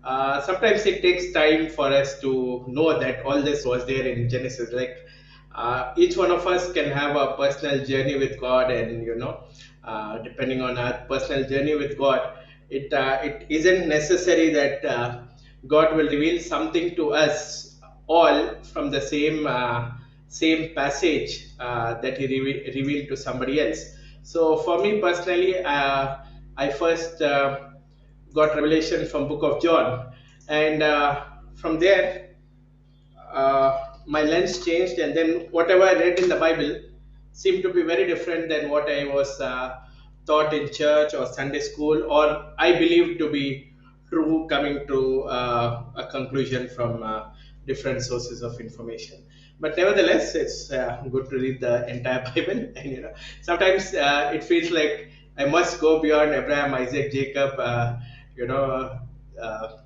sometimes it takes time for us to know that all this was there in Genesis. Like each one of us can have a personal journey with God, and depending on our personal journey with God, it isn't necessary that God will reveal something to us all from the same passage that He revealed to somebody else. So for me personally, I first got revelation from Book of John, and from there my lens changed, and then whatever I read in the Bible seemed to be very different than what I was taught in church or Sunday school, or I believed to be true, coming to a conclusion from different sources of information. But nevertheless, it's good to read the entire Bible, and sometimes it feels like I must go beyond Abraham, Isaac, Jacob, you know. Uh,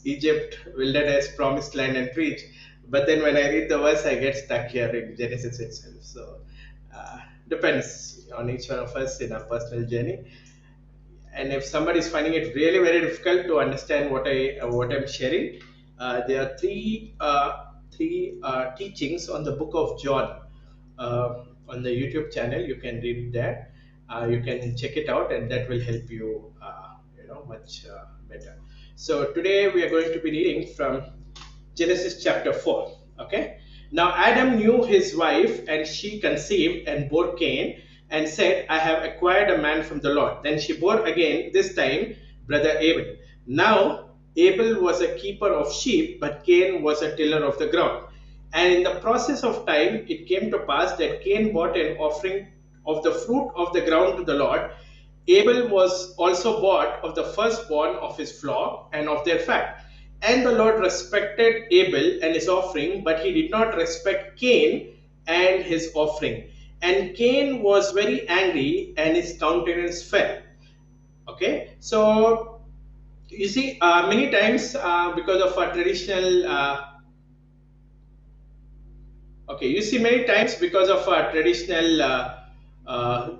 Egypt, wilderness, promised land, and preach. But then when I read the verse, I get stuck here in Genesis itself. So depends on each one of us in our personal journey. And if somebody is finding it really very difficult to understand what I'm sharing, there are three teachings on the Book of John on the YouTube channel. You can read that. You can check it out, and that will help you, much better. So today we are going to be reading from Genesis chapter 4. Okay. Now Adam knew his wife, and she conceived and bore Cain, and said, I have acquired a man from the Lord. Then she bore again, this time brother Abel. Now Abel was a keeper of sheep, but Cain was a tiller of the ground. And in the process of time, it came to pass that Cain brought an offering of the fruit of the ground to the Lord. Abel was also bought of the firstborn of his flock and of their fat. And the Lord respected Abel and his offering, but he did not respect Cain and his offering. And Cain was very angry, and his countenance fell. Okay, so you see, many times because of our traditional okay, you see, many times because of our traditional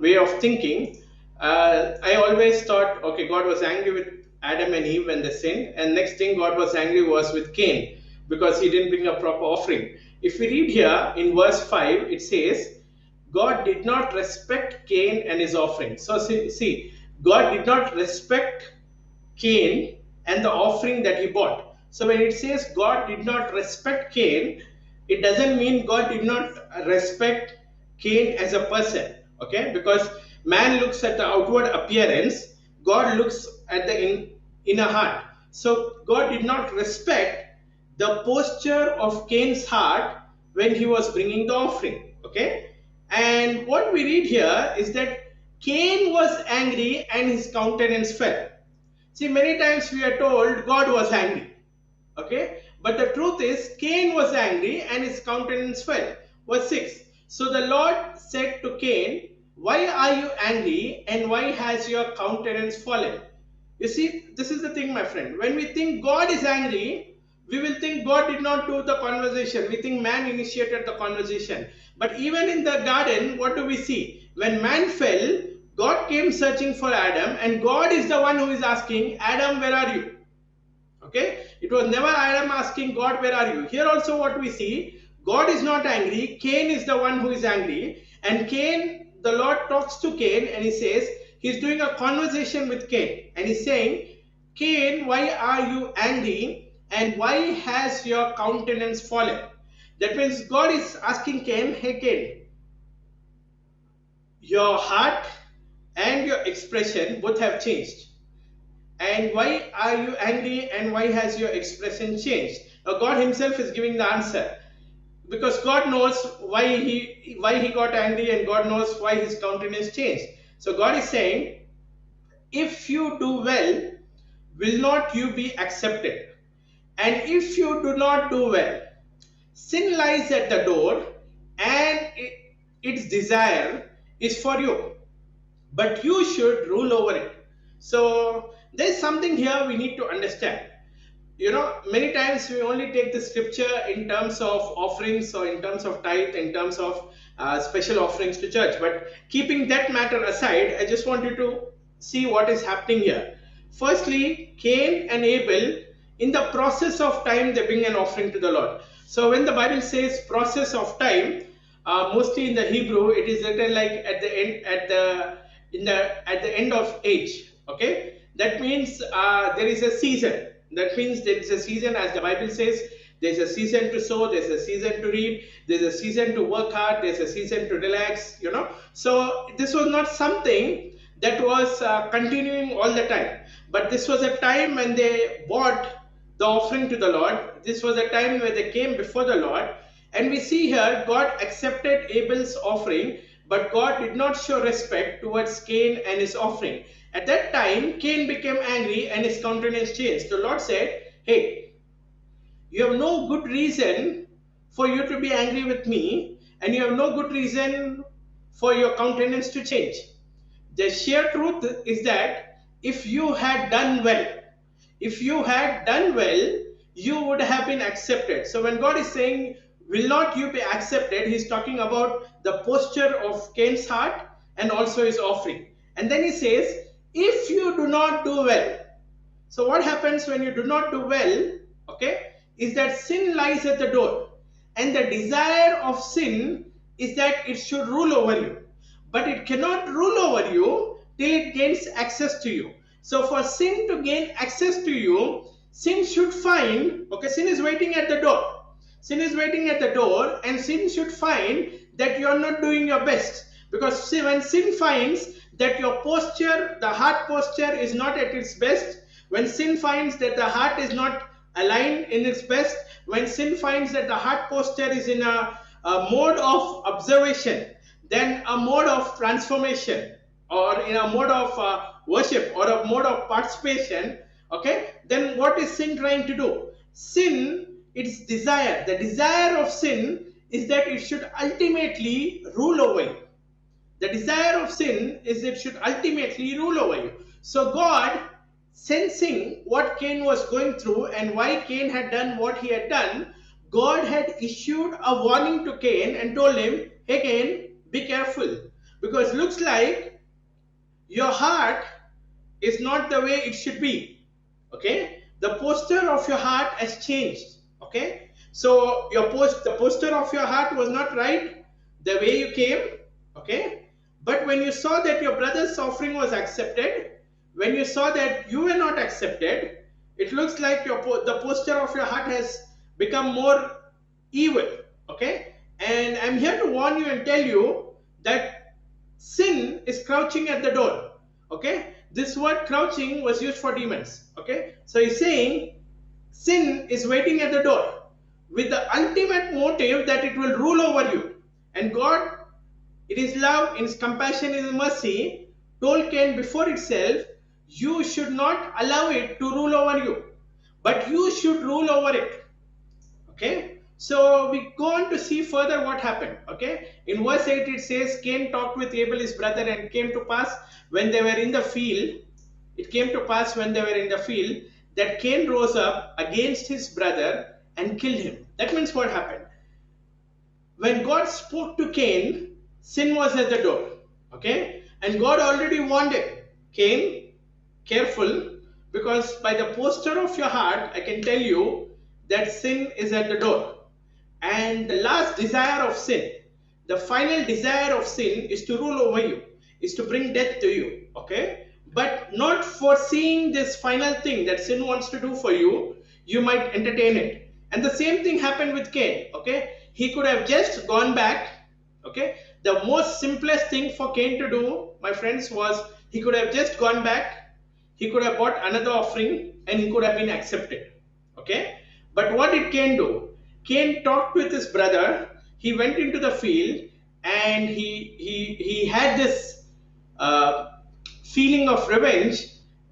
way of thinking, I always thought, okay, God was angry with Adam and Eve when they sinned, and next thing God was angry was with Cain because he didn't bring a proper offering. If we read here in verse 5, it says, God did not respect Cain and his offering. So see, God did not respect Cain and the offering that he brought. So when it says God did not respect Cain, it doesn't mean God did not respect Cain as a person. Okay, because man looks at the outward appearance, God looks at the inner heart. So God did not respect the posture of Cain's heart when he was bringing the offering. Okay, and what we read here is that Cain was angry and his countenance fell. See, many times we are told God was angry. Okay, but the truth is Cain was angry and his countenance fell. Verse 6. So the Lord said to Cain, why are you angry, and why has your countenance fallen? You see, this is the thing, my friend. When we think God is angry, we will think God did not do the conversation. We think man initiated the conversation. But even in the garden, what do we see? When man fell, God came searching for Adam, and God is the one who is asking, Adam, where are you? Okay, it was never Adam asking God, where are you? Here also what we see, God is not angry, Cain is the one who is angry. And Cain, the Lord talks to Cain, and he says, he's doing a conversation with Cain, and he's saying, Cain, why are you angry, and why has your countenance fallen? That means God is asking Cain, hey Cain, your heart and your expression both have changed. And why are you angry, and why has your expression changed? Now God himself is giving the answer, because God knows why he got angry, and God knows why his countenance changed. So God is saying, if you do well, will not you be accepted? And if you do not do well, sin lies at the door, and its desire is for you, but you should rule over it. So there's something here we need to understand. Many times we only take the scripture in terms of offerings, or in terms of tithe, in terms of special offerings to church. But keeping that matter aside, I just want you to see what is happening here. Firstly, Cain and Abel in the process of time they bring an offering to the Lord. So when the Bible says process of time, mostly in the Hebrew it is written like at the end, at the end of age. Okay, that means there is a season. That means there is a season, as the Bible says. There's a season to sow, there's a season to reap, there's a season to work hard, there's a season to relax, you know. So this was not something that was continuing all the time, but this was a time when they brought the offering to the Lord. This was a time where they came before the Lord. And we see here God accepted Abel's offering, but God did not show respect towards Cain and his offering. At that time, Cain became angry and his countenance changed. The Lord said, hey, you have no good reason for you to be angry with me, and you have no good reason for your countenance to change. The sheer truth is that if you had done well, if you had done well, you would have been accepted. So when God is saying, will not you be accepted, he's talking about the posture of Cain's heart and also his offering. And then he says, if you do not do well. So what happens when you do not do well, okay, is that sin lies at the door. And the desire of sin is that it should rule over you. But it cannot rule over you till it gains access to you. So for sin to gain access to you, sin should find, okay, sin is waiting at the door. Sin is waiting at the door, and sin should find that you are not doing your best. Because when sin finds that your posture, the heart posture is not at its best, when sin finds that the heart is not aligned in its best, when sin finds that the heart posture is in a mode of observation, then a mode of transformation, or in a mode of worship, or a mode of participation, okay, then what is sin trying to do? Sin, its desire, the desire of sin is that it should ultimately rule over you. The desire of sin is it should ultimately rule over you. So God, sensing what Cain was going through and why Cain had done what he had done, God had issued a warning to Cain and told him, hey Cain, be careful, because looks like your heart is not the way it should be. Okay, the posture of your heart has changed. Okay, so the posture of your heart was not right the way you came. Okay, but when you saw that your brother's offering was accepted, when you saw that you were not accepted, it looks like the posture of your heart has become more evil. Okay, and I'm here to warn you and tell you that sin is crouching at the door. Okay, this word crouching was used for demons. Okay, so he's saying sin is waiting at the door with the ultimate motive that it will rule over you. And God, in his love, in his compassion, in his mercy, told Cain before itself, you should not allow it to rule over you, but you should rule over it. Okay, so we go on to see further what happened. Okay, in verse 8 it says, Cain talked with Abel his brother, and came to pass when they were in the field, it came to pass when they were in the field, that Cain rose up against his brother and killed him. That means what happened? When God spoke to Cain, sin was at the door. Okay, and God already warned him, Cain, careful, because by the posture of your heart, I can tell you that sin is at the door. And the last desire of sin, the final desire of sin, is to rule over you, is to bring death to you. Okay, but not foreseeing this final thing that sin wants to do for you, you might entertain it. And the same thing happened with Cain. Okay, he could have just gone back. Okay, the most simplest thing for Cain to do, my friends, was he could have just gone back. He could have bought another offering and he could have been accepted. Okay, but what did Cain do? Cain talked with his brother. He went into the field and he had this feeling of revenge,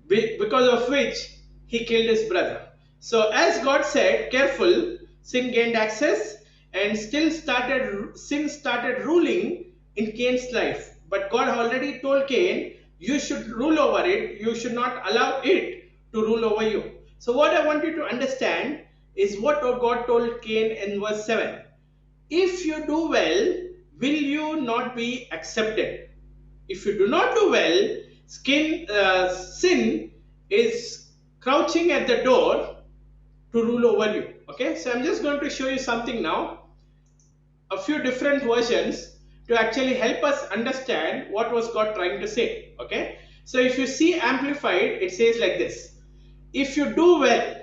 because of which he killed his brother. So as God said, careful, sin gained access, and sin started ruling in Cain's life. But God already told Cain, you should rule over it, you should not allow it to rule over you. So what I want you to understand is what God told Cain in verse 7. If you do well, will you not be accepted? If you do not do well, sin is crouching at the door, to rule over you. Okay, so I'm just going to show you something now, a few different versions to actually help us understand what was God trying to say. Okay, so if you see amplified, it says like this: if you do well,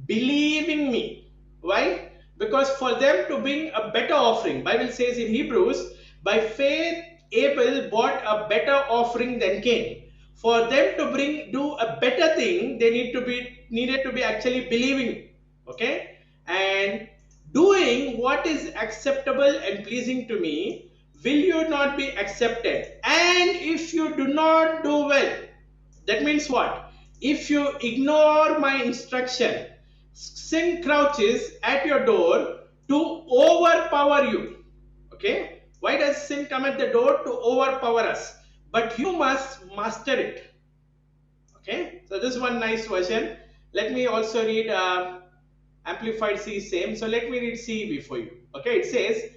believing me. Why? Because for them to bring a better offering, Bible says in Hebrews, by faith Abel brought a better offering than Cain. For them to do a better thing, they needed to be actually believing. Okay, and doing what is acceptable and pleasing to me, will you not be accepted? And if you do not do well, that means what? If you ignore my instruction, sin crouches at your door to overpower you. Okay? Why does sin come at the door? To overpower us. But you must master it. Okay? So this is one nice version. Let me also read Amplified C same. So let me read CEB for you. Okay? It says,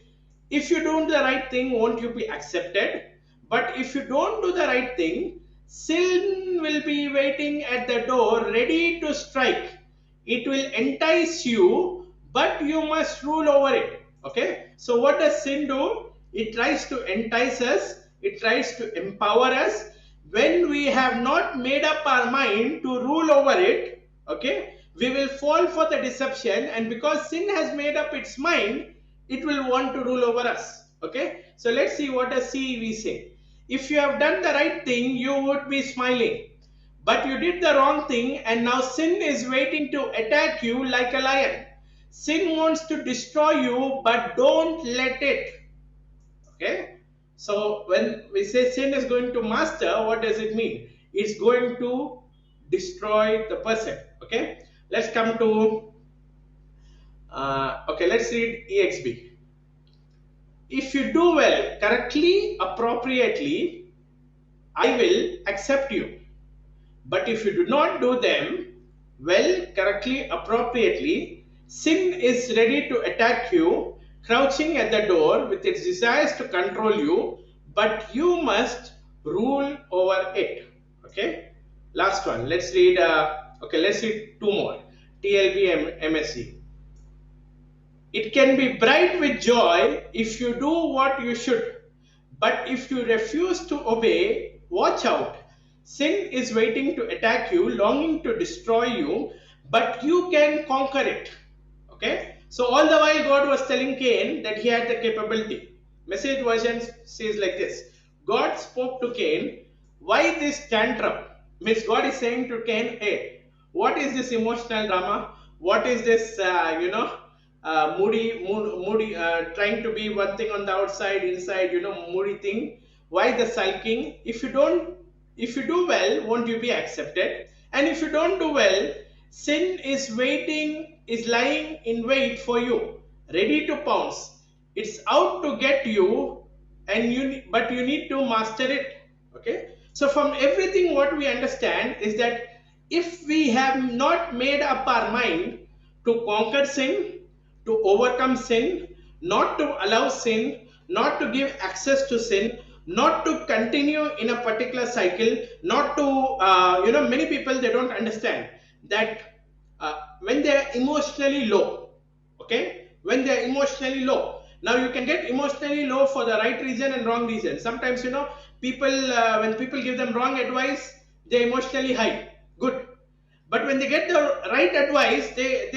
if you do the right thing, won't you be accepted? But if you don't do the right thing, sin will be waiting at the door ready to strike. It will entice you, but you must rule over it. Okay, so what does sin do? It tries to entice us, it tries to empower us. When we have not made up our mind to rule over it, okay, we will fall for the deception, and because sin has made up its mind, it will want to rule over us. Okay, so let's see what does CEV say. If you have done the right thing, you would be smiling, but you did the wrong thing, and now sin is waiting to attack you like a lion. Sin wants to destroy you, but don't let it. Okay, so when we say sin is going to master, what does it mean? It's going to destroy the person. Okay, let's come to okay, let's read EXB. If you do well, correctly, appropriately, I will accept you. But if you do not do them well, correctly, appropriately, sin is ready to attack you, crouching at the door with its desires to control you, but you must rule over it. Okay, last one. Let's read. Okay, let's read two more. TLB MSC. It can be bright with joy if you do what you should, but if you refuse to obey, watch out. Sin is waiting to attack you, longing to destroy you, but you can conquer it. Okay? So, all the while, God was telling Cain that he had the capability. Message version says like this: God spoke to Cain, why this tantrum? Means God is saying to Cain, hey, what is this emotional drama? What is this, moody, trying to be one thing on the outside, inside, moody thing? Why the sulking? If you do well, won't you be accepted? And if you don't do well, sin is waiting, is lying in wait for you, ready to pounce. It's out to get you, but you need to master it. Okay. So from everything, what we understand is that if we have not made up our mind to conquer sin, to overcome sin, not to allow sin, not to give access to sin, not to continue in a particular cycle, not to, many people, they don't understand that when they are emotionally low, okay, when they are emotionally low. Now you can get emotionally low for the right reason and wrong reason. Sometimes, people, when people give them wrong advice, they're emotionally high. Good. But when they get the right advice, they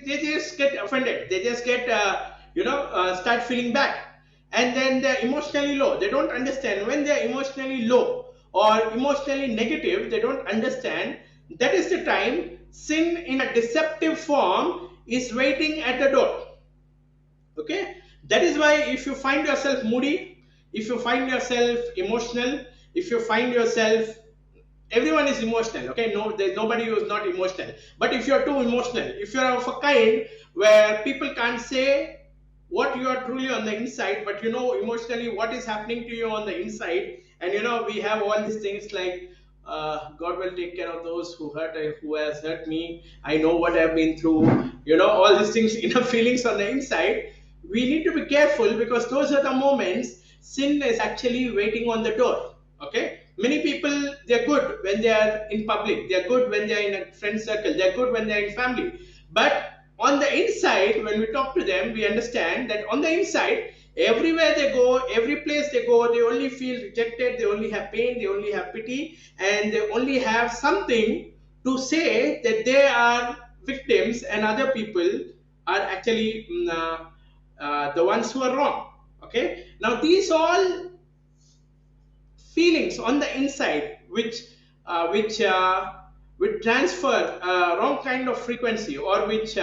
just get offended. They just get, start feeling bad. And then they're emotionally low. They don't understand. When they're emotionally low or emotionally negative, they don't understand. That is the time sin in a deceptive form is waiting at the door. Okay, that is why if you find yourself moody, if you find yourself emotional, if you find yourself, everyone is emotional. Okay, no, there's nobody who is not emotional. But if you're too emotional, if you're of a kind where people can't say what you are truly on the inside, but emotionally what is happening to you on the inside, and we have all these things like God will take care of those who has hurt me. I know what I've been through. All these things, feelings on the inside. We need to be careful because those are the moments sin is actually waiting on the door. Okay, Many people, they're good when they are in public, they're good when they are in a friend circle, they're good when they're in family. But on the inside, when we talk to them, we understand that on the inside, everywhere they go, every place they go, they only feel rejected, they only have pain, they only have pity, and they only have something to say that they are victims and other people are actually the ones who are wrong. Okay, now these all feelings on the inside which transfer wrong kind of frequency, or which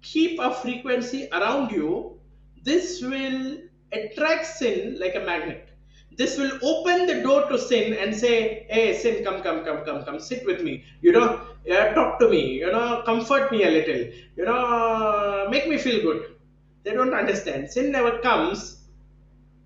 keep a frequency around you, this will attract sin like a magnet. This will open the door to sin and say, hey sin, come, come, come, come, come, sit with me, talk to me, comfort me a little, make me feel good. They don't understand, sin never comes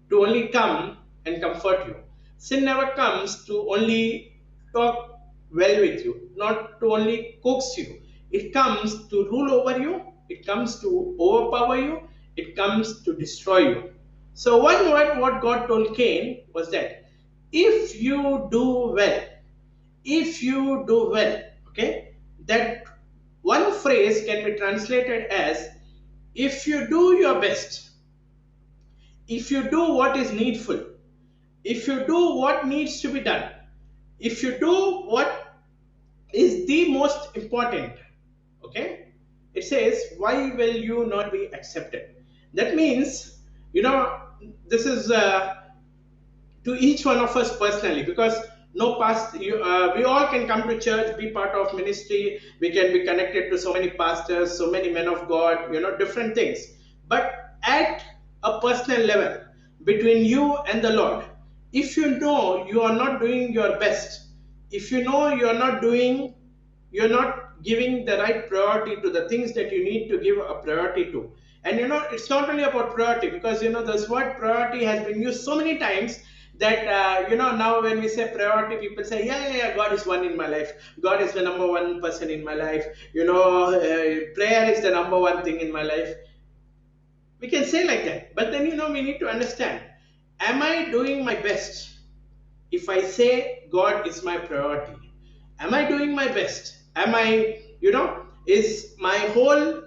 to only come and comfort you. Sin never comes to only talk well with you, not to only coax you. It comes to rule over you, it comes to overpower you, it comes to destroy you. So, one word what God told Cain was that if you do well, if you do well, okay, that one phrase can be translated as if you do your best, if you do what is needful, if you do what needs to be done, if you do what is the most important, okay, it says, why will you not be accepted? That means, this is to each one of us personally, because no past we all can come to church, be part of ministry, we can be connected to so many pastors, so many men of God, different things. But at a personal level, between you and the Lord, if you know you are not doing your best, if you know you're not giving the right priority to the things that you need to give a priority to. And it's not only about priority, because this word priority has been used so many times that now when we say priority, people say, yeah, yeah, yeah, God is one in my life, God is the number one person in my life, prayer is the number one thing in my life. We can say like that, but then we need to understand, am I doing my best? If I say God is my priority, am I doing my best? Am I, is my whole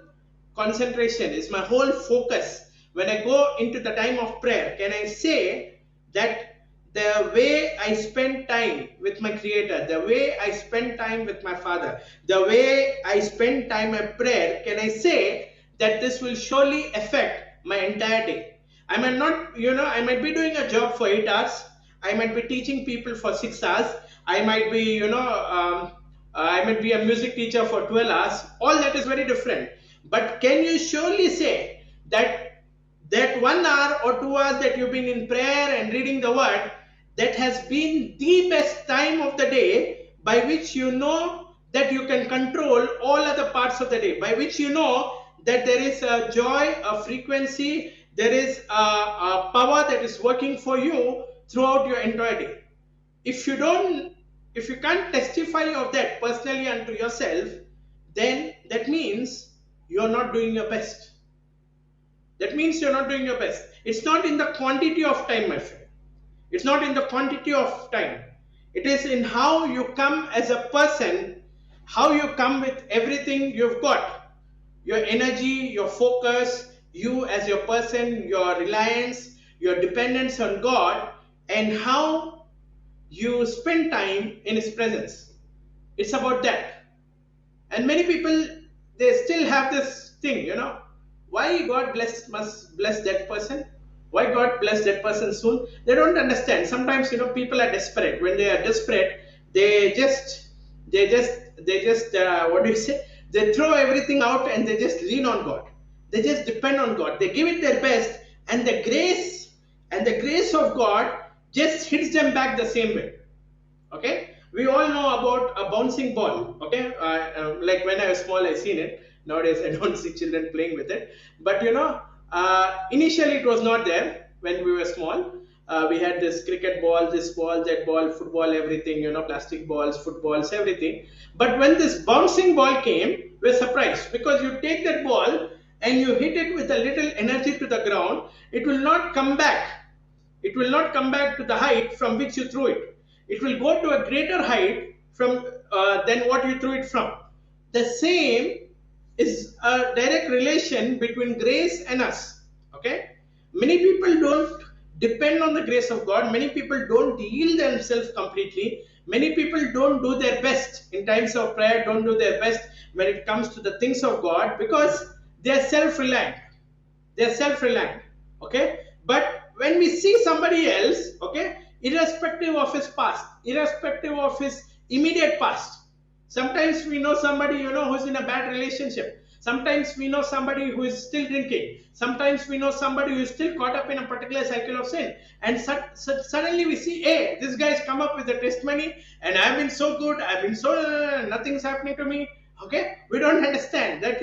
concentration, is my whole focus, when I go into the time of prayer, can I say that the way I spend time with my Creator, the way I spend time with my Father, the way I spend time in prayer, can I say that this will surely affect my entire day? I might not, I might be doing a job for 8 hours, I might be teaching people for 6 hours, I might be, I might be a music teacher for 12 hours. All that is very different. But can you surely say that 1 hour or 2 hours that you've been in prayer and reading the word, that has been the best time of the day, by which you know that you can control all other parts of the day, by which you know that there is a joy, a frequency, there is a power that is working for you throughout your entire day? If you can't testify of that personally unto yourself, then that means you're not doing your best. That means you're not doing your best. It's not in the quantity of time, my friend. It's not in the quantity of time. It is in how you come as a person, how you come with everything you've got, your energy, your focus, you as your person, your reliance, your dependence on God, and how you spend time in His presence. It's about that. And many people, they still have this thing, why God must bless that person, why God bless that person soon. They don't understand. Sometimes people are desperate. When they are desperate, they just what do you say, they throw everything out and they just lean on God, they just depend on God, they give it their best, and the grace of God just hits them back the same way. Okay, we all know about a bouncing ball. Okay, like when I was small, I seen it. Nowadays I don't see children playing with it, but initially it was not there when we were small. We had this cricket ball, this ball, that ball, football, everything, plastic balls, footballs, everything. But when this bouncing ball came, we were surprised, because you take that ball and you hit it with a little energy to the ground, it will not come back, it will not come back to the height from which you threw it. it will go to a greater height from than what you threw it from. The same is a direct relation between grace and us. Okay, many people don't depend on the grace of God. Many people don't yield themselves completely. Many people don't do their best in times of prayer, don't do their best when it comes to the things of God, because they are self-reliant. They're self-reliant. Okay, but when we see somebody else, okay, irrespective of his past, irrespective of his immediate past, sometimes we know somebody, who's in a bad relationship. Sometimes we know somebody who is still drinking. Sometimes we know somebody who is still caught up in a particular cycle of sin. And suddenly we see, hey, this guy's come up with a testimony, and I've been so good, I've been so, nothing's happening to me. Okay, we don't understand that,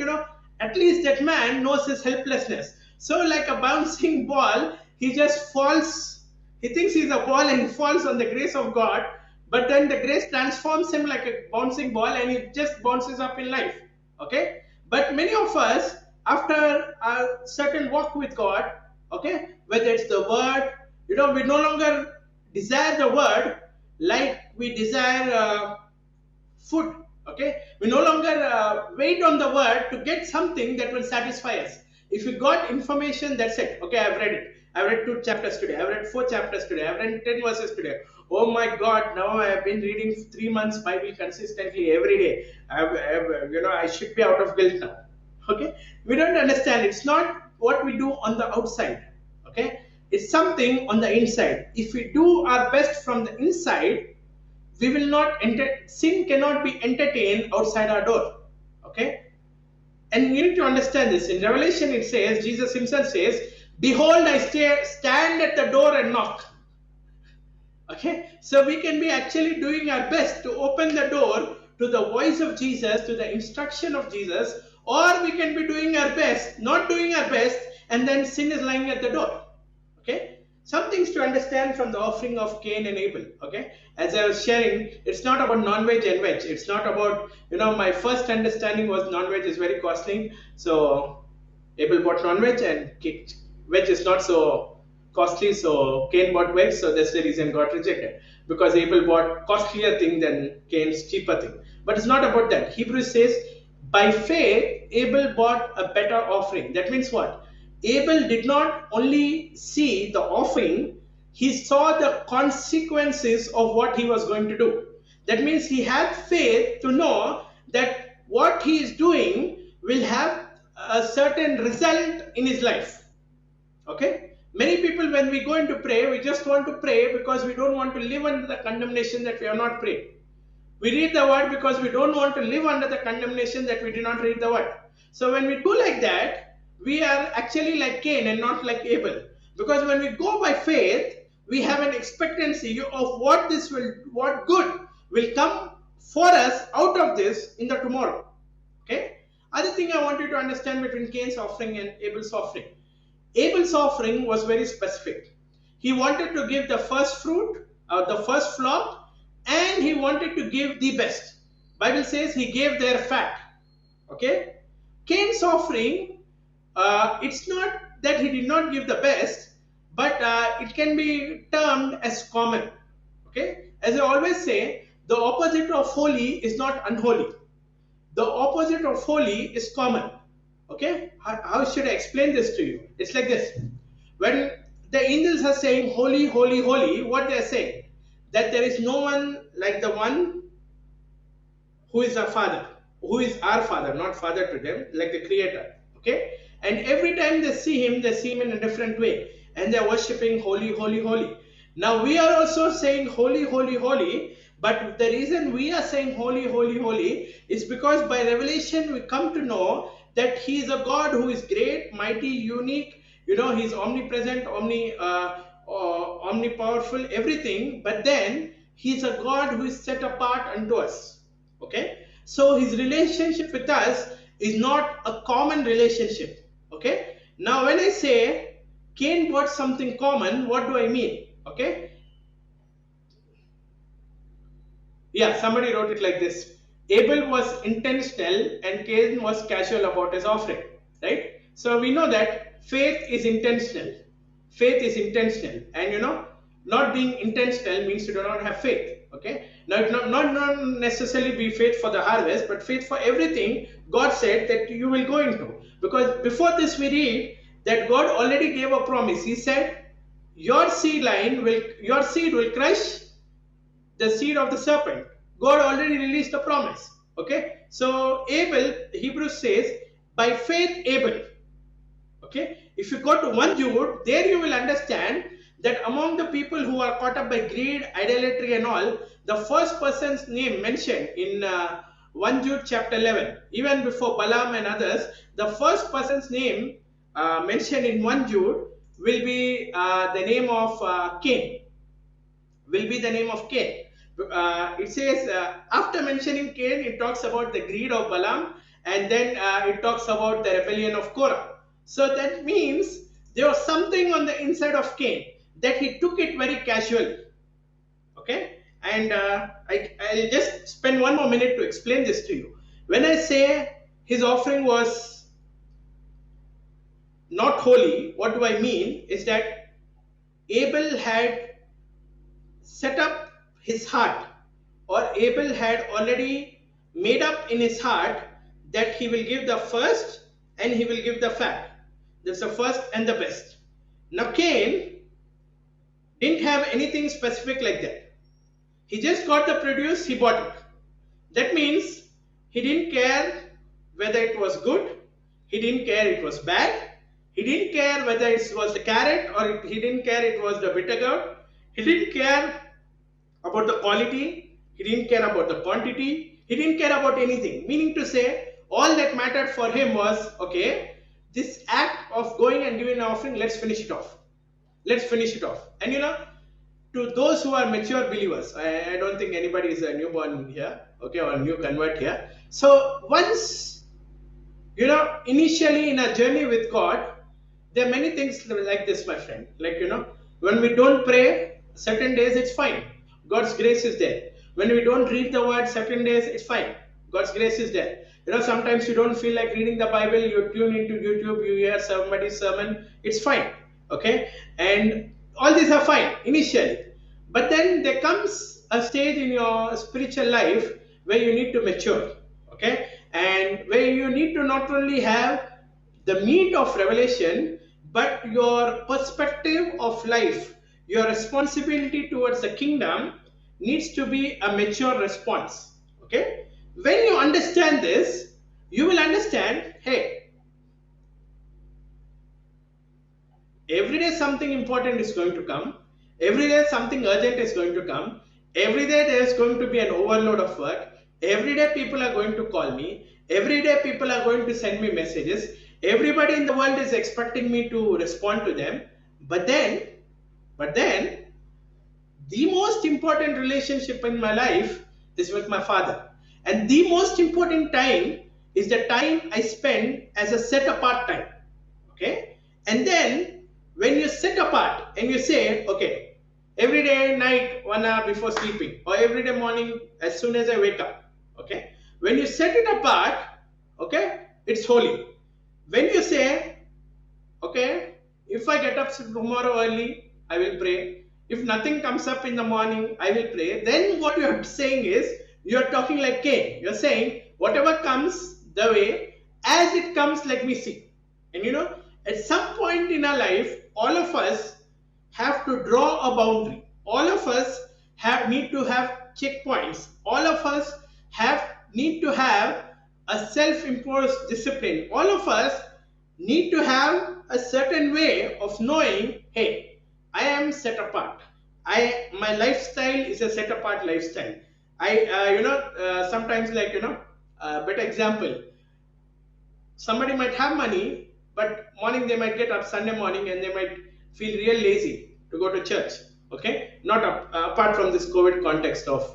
at least that man knows his helplessness. So, like a bouncing ball, he just falls. He thinks he's a ball and he falls on the grace of God. But then the grace transforms him like a bouncing ball and he just bounces up in life. Okay? But many of us, after a certain walk with God, okay, whether it's the word, we no longer desire the word like we desire food. Okay, we no longer wait on the word to get something that will satisfy us. If we got information, that's it. Okay, I've read it. I've read 2 chapters today. I've read 4 chapters today. I've read 10 verses today. Oh my God! Now I have been reading 3 months Bible consistently every day. I should be out of guilt now. Okay, we don't understand. It's not what we do on the outside. Okay, it's something on the inside. If we do our best from the inside, we will not sin cannot be entertained outside our door. Okay, and you need to understand this. In Revelation it says, Jesus himself says, behold, I stand at the door and knock. Okay, so we can be actually doing our best to open the door to the voice of Jesus, to the instruction of Jesus, or we can be doing our best, not doing our best, and then sin is lying at the door. Okay, some things to understand from the offering of Cain and Abel. Okay, as I was sharing, it's not about non-veg and veg. It's not about, my first understanding was non-veg is very costly, so Abel bought non-veg, and veg is not so costly, so Cain bought veg. So that's the reason God rejected, because Abel bought costlier thing than Cain's cheaper thing. But it's not about that. Hebrews says, by faith Abel bought a better offering. That means what? Abel did not only see the offering, he saw the consequences of what he was going to do. That means he had faith to know that what he is doing will have a certain result in his life. Okay? Many people, when we go into pray, we just want to pray because we don't want to live under the condemnation that we have not prayed. We read the word because we don't want to live under the condemnation that we did not read the word. So when we do like that, we are actually like Cain and not like Abel. Because when we go by faith, we have an expectancy of what good will come for us out of this in the tomorrow. Okay? Other thing I want you to understand between Cain's offering and Abel's offering. Abel's offering was very specific. He wanted to give the first fruit, the first flock, and he wanted to give the best. Bible says he gave their fat. Okay? Cain's offering, it's not that he did not give the best, but it can be termed as common. Okay? As I always say, the opposite of holy is not unholy. The opposite of holy is common. Okay? How should I explain this to you? It's like this. When the angels are saying holy, holy, holy, what they are saying? That there is no one like the one who is our Father, who is our Father, not Father to them, like the Creator. Okay? And every time they see him in a different way. And they are worshipping holy, holy, holy. Now we are also saying holy, holy, holy. But the reason we are saying holy, holy, holy is because by revelation we come to know that he is a God who is great, mighty, unique. He is omnipresent, omnipowerful, everything. But then he is a God who is set apart unto us. Okay? So his relationship with us is not a common relationship. Okay? Now when I say Cain bought something common, what do I mean? Okay? Yeah, somebody wrote it like this. Abel was intentional and Cain was casual about his offering. Right? So we know that faith is intentional. Faith is intentional. And not being intentional means you do not have faith. Okay, now it not necessarily be faith for the harvest, but faith for everything God said that you will go into. Because before this we read that God already gave a promise. He said, your seed will crush the seed of the serpent. God already released the promise. Okay, so Abel, Hebrews says, by faith Abel. Okay, if you go to 1 Jude, there you will understand that among the people who are caught up by greed, idolatry, and all, the first person's name mentioned in 1 Jude chapter 11, even before Balaam and others, the first person's name mentioned in 1 Jude will be the name of Cain, will be the name of Cain. It says, after mentioning Cain, it talks about the greed of Balaam, and then it talks about the rebellion of Korah. So that means there was something on the inside of Cain that he took it very casually. Okay, and I'll just spend one more minute to explain this to you. When I say his offering was not holy, what do I mean? Is that Abel had set up his heart, or Abel had already made up in his heart that he will give the first and he will give the fat. That's the first and the best. Now, Cain didn't have anything specific like that. He just got the produce, he bought it. That means he didn't care whether it was good, he didn't care it was bad, he didn't care whether it was the carrot or he didn't care it was the bitter gourd, he didn't care about the quality, he didn't care about the quantity, he didn't care about anything. Meaning to say, all that mattered for him was, okay, this act of going and giving an offering, let's finish it off. Let's finish it off. And to those who are mature believers, I don't think anybody is a newborn here, okay, or a new convert here. So once, initially in a journey with God, there are many things like this, my friend. Like, when we don't pray, certain days it's fine. God's grace is there. When we don't read the word, certain days it's fine. God's grace is there. Sometimes you don't feel like reading the Bible, you tune into YouTube, you hear somebody's sermon, it's fine. Okay? And all these are fine initially. But then there comes a stage in your spiritual life where you need to mature. Okay? And where you need to not only have the meat of revelation, but your perspective of life, your responsibility towards the kingdom needs to be a mature response. Okay? When you understand this, you will understand, hey, every day something important is going to come, every day something urgent is going to come, every day there is going to be an overload of work, every day people are going to call me, every day people are going to send me messages, everybody in the world is expecting me to respond to them. But then, the most important relationship in my life is with my father. And the most important time is the time I spend as a set apart time. Okay? And then when you set apart and you say, okay, every day night, 1 hour before sleeping, or every day morning as soon as I wake up. Okay? When you set it apart, okay, it's holy. When you say, okay, if I get up tomorrow early, I will pray. If nothing comes up in the morning, I will pray. Then what you are saying is, you are talking like Cain. You are saying, whatever comes the way, as it comes, let me see. And at some point in our life, all of us have to draw a boundary. All of us need to have checkpoints. All of us need to have a self-imposed discipline. All of us need to have a certain way of knowing, hey, I am set apart. My lifestyle is a set apart lifestyle. Sometimes, like, better example, somebody might have money, but morning they might get up Sunday morning and they might feel real lazy to go to church. Okay, not apart from this COVID context of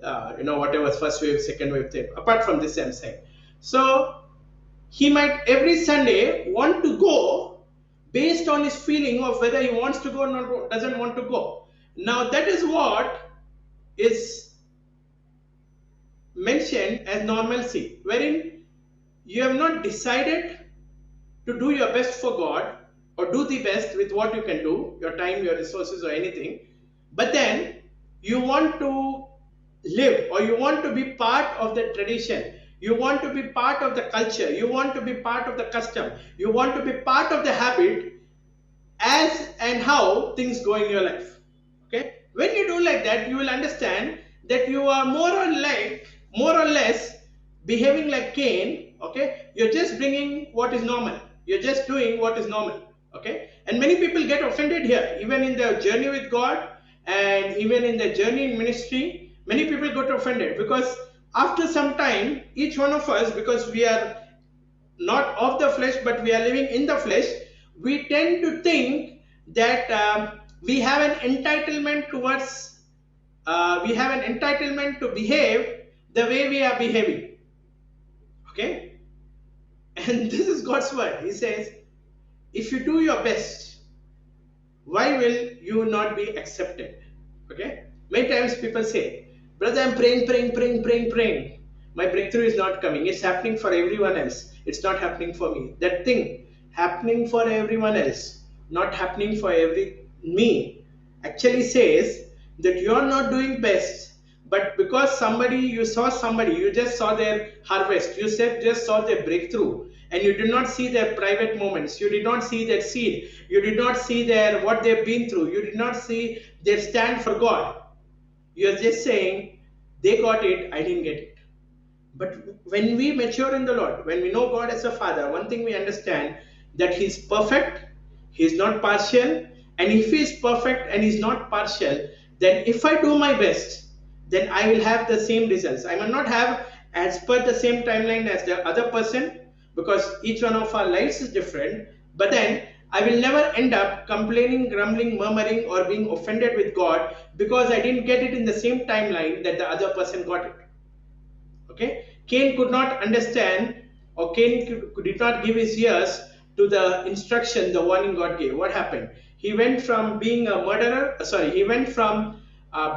whatever first wave, second wave thing. Apart from this, I'm saying. So he might every Sunday want to go based on his feeling of whether he wants to go or not, doesn't want to go. Now that is what is mentioned as normalcy, wherein you have not decided to do your best for God or do the best with what you can do, your time, your resources, or anything, but then you want to live, or you want to be part of the tradition, you want to be part of the culture, you want to be part of the custom, you want to be part of the habit, as and how things go in your life. Okay, when you do like that, you will understand that you are more or less behaving like Cain. Okay, you're just bringing what is normal, you're just doing what is normal. Okay, and many people get offended here, even in their journey with God, and even in their journey in ministry. Many people got offended because after some time, each one of us, because we are not of the flesh, but we are living in the flesh, we tend to think that we have an entitlement towards, we have an entitlement to behave the way we are behaving. Okay, and this is God's word. He says, if you do your best, why will you not be accepted? Okay, many times people say, brother, I'm praying. My breakthrough is not coming. It's happening for everyone else. It's not happening for me. That thing happening for everyone else, not happening for every me, actually says that you're not doing best, but because somebody, you just saw their harvest, you said just saw their breakthrough, and you did not see their private moments, you did not see their seed, you did not see their what they've been through, you did not see their stand for God. You're just saying, they got it, I didn't get it. But when we mature in the Lord, when we know God as a Father, one thing we understand, that He's perfect, He's not partial, and if He's perfect and He's not partial, then if I do my best, then I will have the same results. I will not have as per the same timeline as the other person, because each one of our lives is different. But then I will never end up complaining, grumbling, murmuring, or being offended with God because I didn't get it in the same timeline that the other person got it. Okay, Cain could not understand, or did not give his ears to the instruction, the warning God gave. What happened? He went from being a murderer, he went from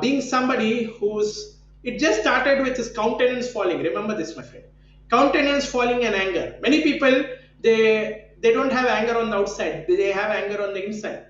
being somebody who's, it just started with his countenance falling. Remember this, my friend. Countenance falling and anger. Many people, they don't have anger on the outside, they have anger on the inside.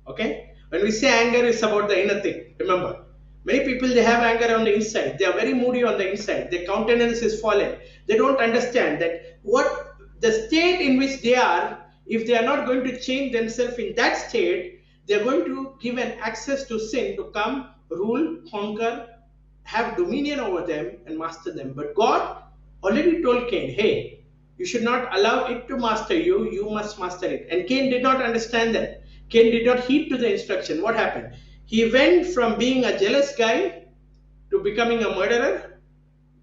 Okay, when we say anger, it's about the inner thing. Remember, many people, they have anger on the inside, they are very moody on the inside, their countenance is fallen. They don't understand that what the state in which they are, if they are not going to change themselves in that state, they are going to give an access to sin to come, rule, conquer, have dominion over them and master them. But God already told Cain, hey, you should not allow it to master you, you must master it. And Cain did not understand that. Cain did not heed to the instruction. What happened? He went from being a jealous guy to becoming a murderer,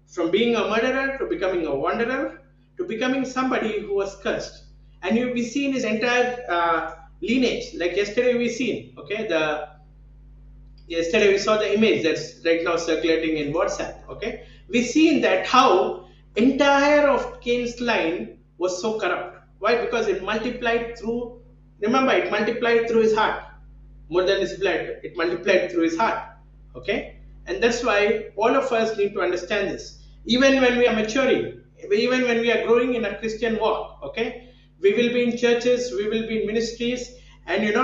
from being a murderer to becoming a wanderer, to becoming somebody who was cursed. And we see in his entire lineage, like yesterday we seen, okay, yesterday we saw the image that's right now circulating in WhatsApp. Okay, we seen that how entire of Cain's line was so corrupt. Why? Because it multiplied through, remember, it multiplied through his heart more than his blood. It multiplied through his heart. Okay, and that's why all of us need to understand this. Even when we are maturing, even when we are growing in a Christian walk, okay, we will be in churches, we will be in ministries, and as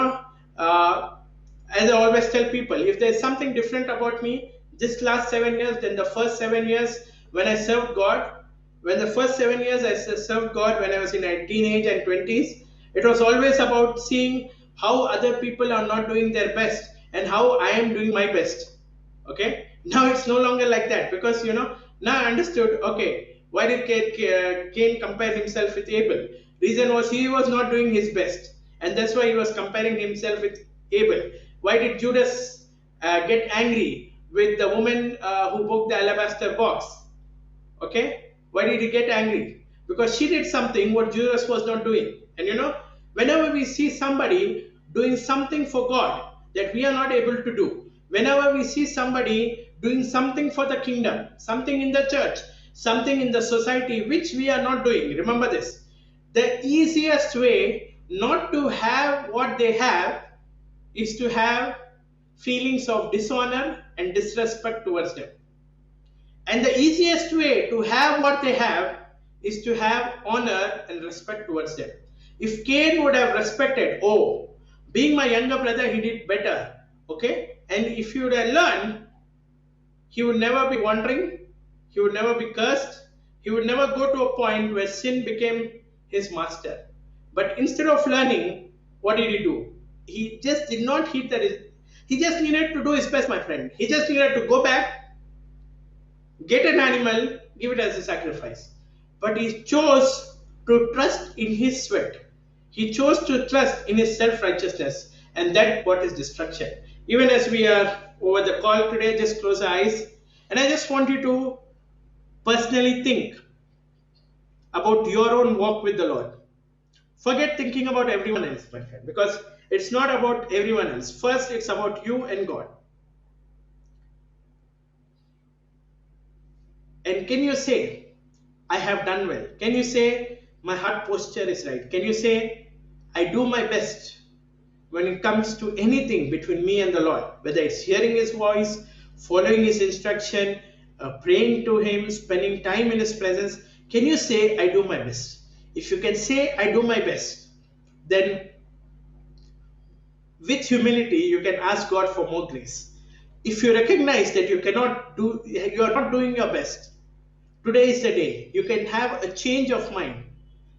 I always tell people, if there's something different about me this last 7 years than the first 7 years when I served God, when the first 7 years I served God when I was in a teenage and 20s, it was always about seeing how other people are not doing their best and how I am doing my best. Okay, now it's no longer like that, because now I understood, okay, why did Cain compare himself with Abel? Reason was he was not doing his best, and that's why he was comparing himself with Abel. Why did Judas get angry with the woman who broke the alabaster box? Okay, why did he get angry? Because she did something what Judas was not doing. And whenever we see somebody doing something for God that we are not able to do, whenever we see somebody doing something for the kingdom, something in the church, something in the society which we are not doing, remember this, the easiest way not to have what they have is to have feelings of dishonor and disrespect towards them. And the easiest way to have what they have is to have honor and respect towards them. If Cain would have respected, oh, being my younger brother, he did better, okay? And if he would have learned, he would never be wandering, he would never be cursed, he would never go to a point where sin became his master. But instead of learning, what did he do? He just did not heed that. He just needed to do his best, my friend. He just needed to go back, get an animal, give it as a sacrifice. But he chose to trust in his sweat. He chose to trust in his self righteousness, and that brought his destruction. Even as we are over the call today, just close our eyes. And I just want you to personally think about your own walk with the Lord. Forget thinking about everyone else, my friend, because it's not about everyone else. First, it's about you and God. And can you say, I have done well? Can you say, my heart posture is right? Can you say, I do my best when it comes to anything between me and the Lord? Whether it's hearing His voice, following His instruction, praying to Him, spending time in His presence. Can you say, I do my best? If you can say, I do my best, then with humility, you can ask God for more grace. If you recognize that you are not doing your best, today is the day. You can have a change of mind.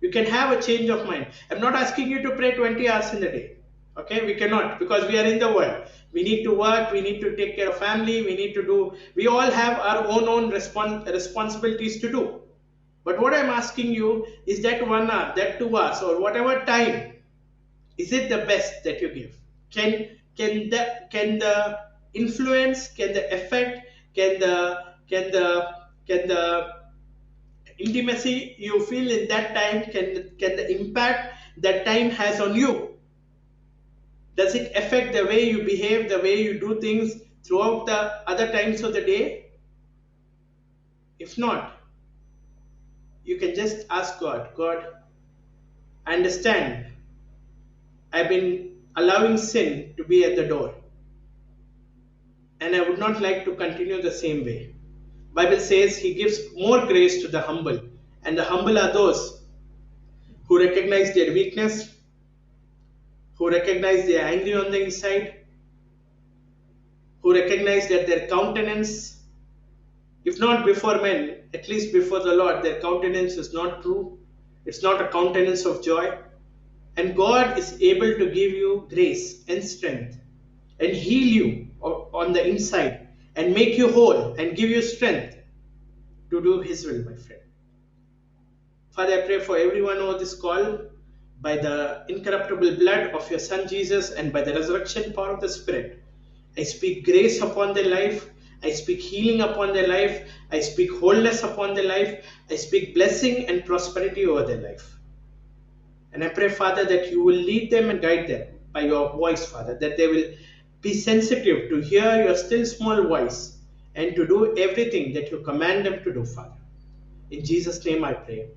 You can have a change of mind. I'm not asking you to pray 20 hours in the day. Okay, we cannot, because we are in the world. We need to work, we need to take care of family, we all have our own responsibilities to do. But what I'm asking you is that 1 hour, that 2 hours, or whatever time, is it the best that you give? Can the influence, can the effect, can the intimacy you feel in that time, can the impact that time has on you, does it affect the way you behave, the way you do things throughout the other times of the day? If not, you can just ask God, God, I understand I've been allowing sin to be at the door, and I would not like to continue the same way. Bible says He gives more grace to the humble, and the humble are those who recognize their weakness, who recognize they are angry on the inside, who recognize that their countenance, if not before men, at least before the Lord, their countenance is not true. It's not a countenance of joy. And God is able to give you grace and strength and heal you on the inside and make you whole and give you strength to do His will, my friend. Father, I pray for everyone over this call, by the incorruptible blood of your Son Jesus and by the resurrection power of the Spirit. I speak grace upon their life. I speak healing upon their life. I speak wholeness upon their life. I speak blessing and prosperity over their life. And I pray, Father, that you will lead them and guide them by your voice, Father, that they will be sensitive to hear your still small voice and to do everything that you command them to do, Father. In Jesus' name I pray.